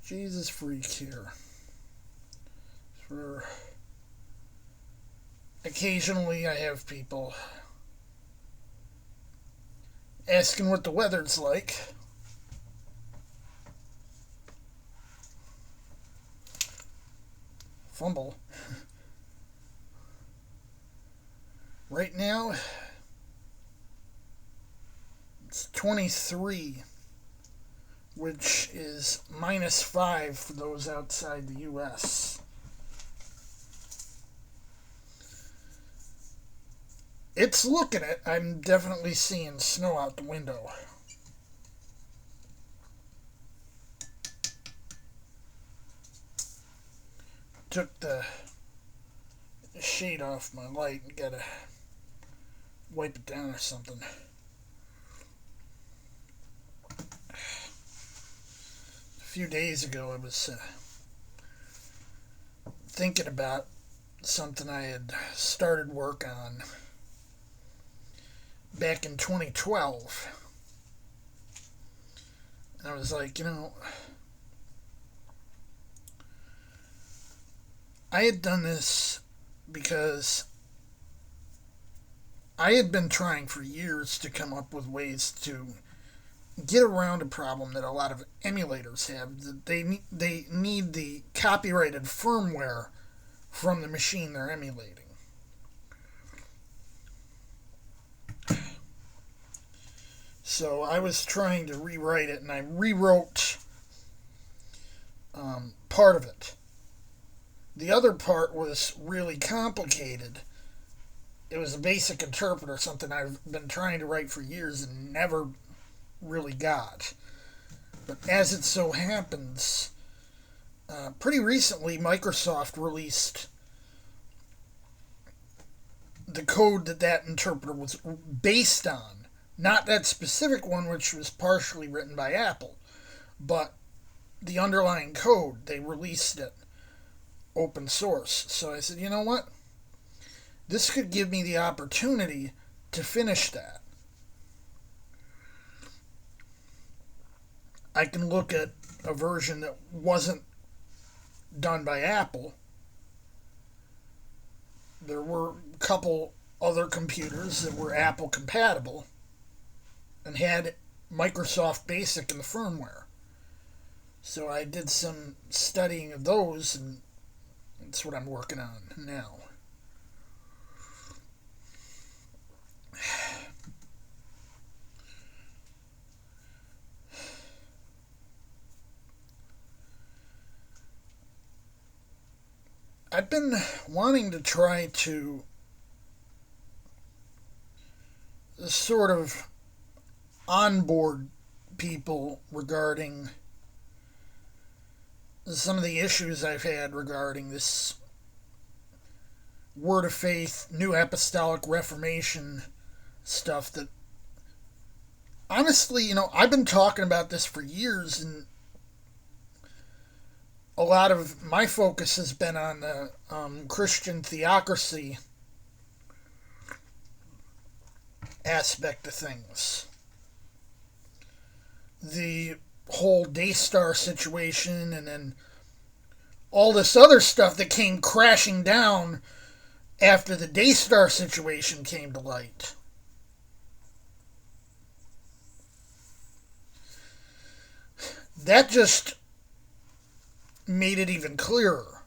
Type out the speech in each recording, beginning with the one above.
Jesus freak here. For occasionally I have people asking what the weather's like. Fumble. Right now, it's 23, which is -5 for those outside the U.S. It's looking it. I'm definitely seeing snow out the window. Took the shade off my light and gotta wipe it down or something. A few days ago, I was thinking about something I had started work on back in 2012. And I was like, I had done this because I had been trying for years to come up with ways to get around a problem that a lot of emulators have. That they need the copyrighted firmware from the machine they're emulating. So I was trying to rewrite it, and I rewrote part of it. The other part was really complicated. It was a basic interpreter, something I've been trying to write for years and never really got. But as it so happens, pretty recently Microsoft released the code that interpreter was based on. Not that specific one, which was partially written by Apple, but the underlying code. They released it open source. So I said, you know what? This could give me the opportunity to finish that. I can look at a version that wasn't done by Apple. There were a couple other computers that were Apple compatible and had Microsoft Basic in the firmware. So I did some studying of those, and that's what I'm working on now. I've been wanting to try to sort of onboard people regarding some of the issues I've had regarding this Word of Faith, New Apostolic Reformation stuff that, honestly, I've been talking about this for years, and a lot of my focus has been on the Christian theocracy aspect of things. The whole Daystar situation, and then all this other stuff that came crashing down after the Daystar situation came to light. That just made it even clearer,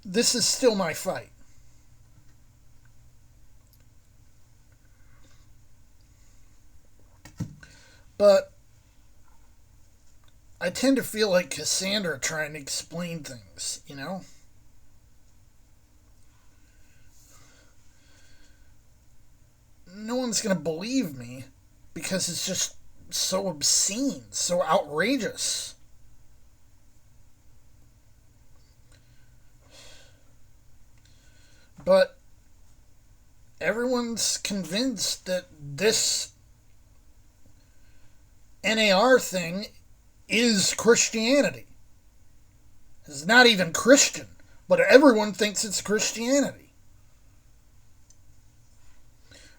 This is still my fight. But I tend to feel like Cassandra trying to explain things, No one's going to believe me because it's just so obscene, so outrageous. But everyone's convinced that this NAR thing is Christianity. It's not even Christian, but everyone thinks it's Christianity.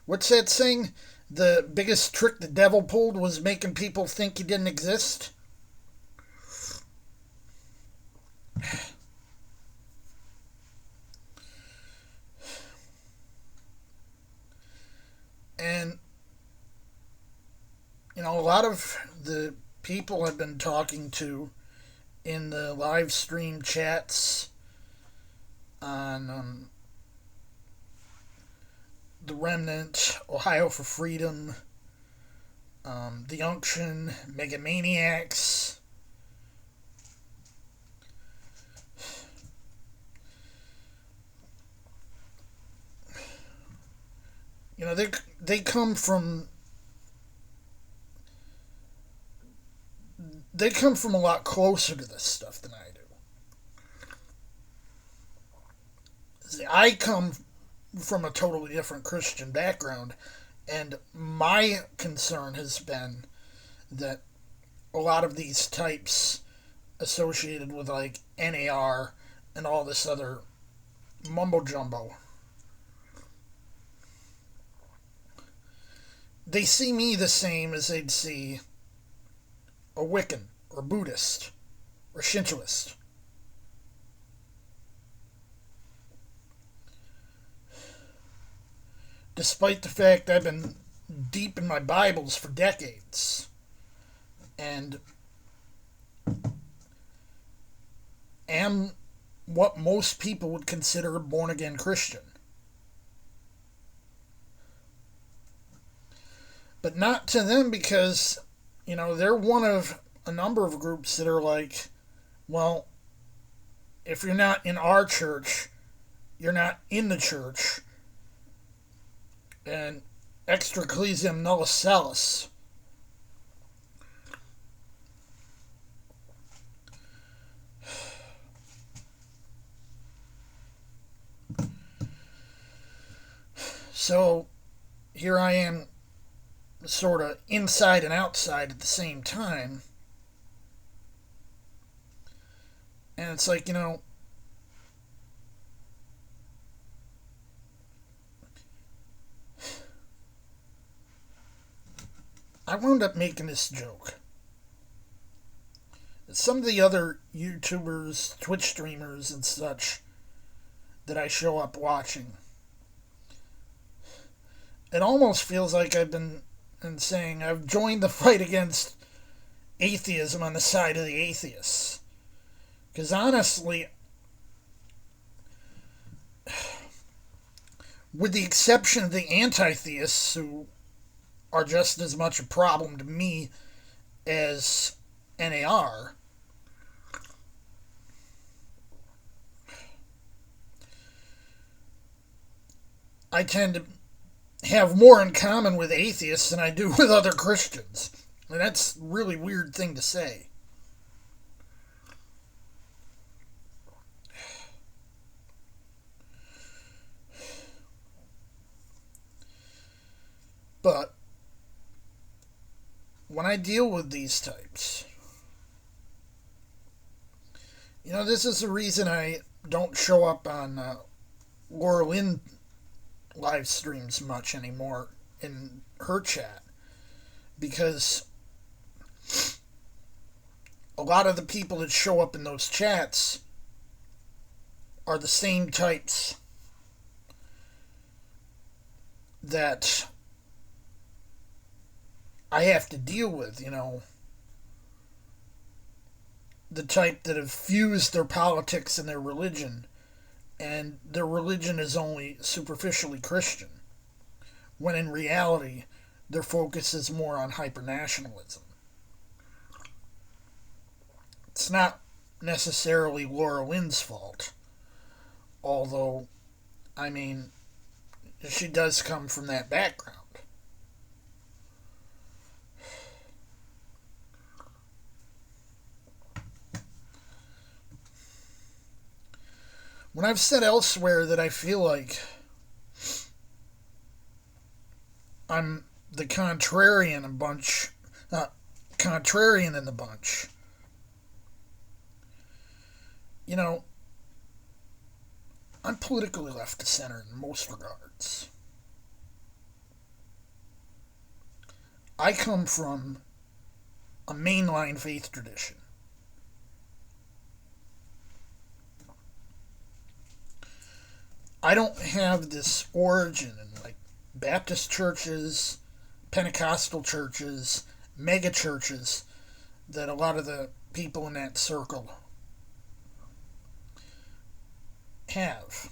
What's that saying? The biggest trick the devil pulled was making people think he didn't exist? And, a lot of the people I've been talking to in the live stream chats on The Remnant, Ohio for Freedom, The Unction, Megamaniacs. They come from a lot closer to this stuff than I do. See, I come from a totally different Christian background, and my concern has been that a lot of these types associated with like NAR and all this other mumbo jumbo, they see me the same as they'd see a Wiccan or Buddhist or Shintoist. Despite the fact I've been deep in my Bibles for decades and am what most people would consider a born again Christian. But not to them, because, they're one of a number of groups that are like, well, if you're not in our church, you're not in the church. And extra ecclesiam nullus salus. So here I am, sort of inside and outside at the same time. And it's like, I wound up making this joke. Some of the other YouTubers, Twitch streamers, and such that I show up watching, it almost feels like I've been saying I've joined the fight against atheism on the side of the atheists. Because honestly, with the exception of the anti-theists, who are just as much a problem to me as NAR, I tend to have more in common with atheists than I do with other Christians. And that's a really weird thing to say. But when I deal with these types, this is the reason I don't show up on Laura Lynn live streams much anymore in her chat, because a lot of the people that show up in those chats are the same types that I have to deal with, the type that have fused their politics and their religion, and their religion is only superficially Christian, when in reality their focus is more on hypernationalism. It's not necessarily Laura Lynn's fault, although, she does come from that background. When I've said elsewhere that I feel like I'm the contrarian in the bunch, I'm politically left to center in most regards. I come from a mainline faith tradition. I don't have this origin in like Baptist churches, Pentecostal churches, mega churches that a lot of the people in that circle have.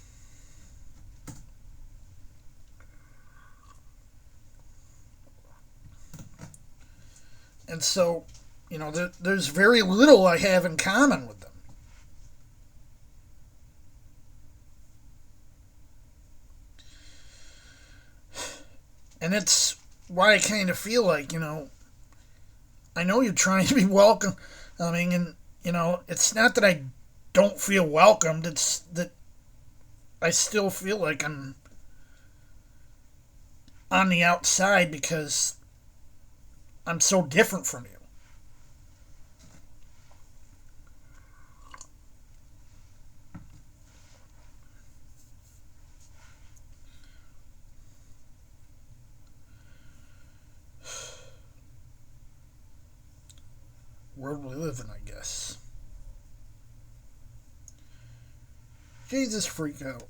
And so, there's very little I have in common with them. And it's why I kind of feel like, I know you're trying to be welcome. I mean, and, it's not that I don't feel welcomed, it's that I still feel like I'm on the outside because I'm so different from you. World we live in, I guess. Jesus freak out.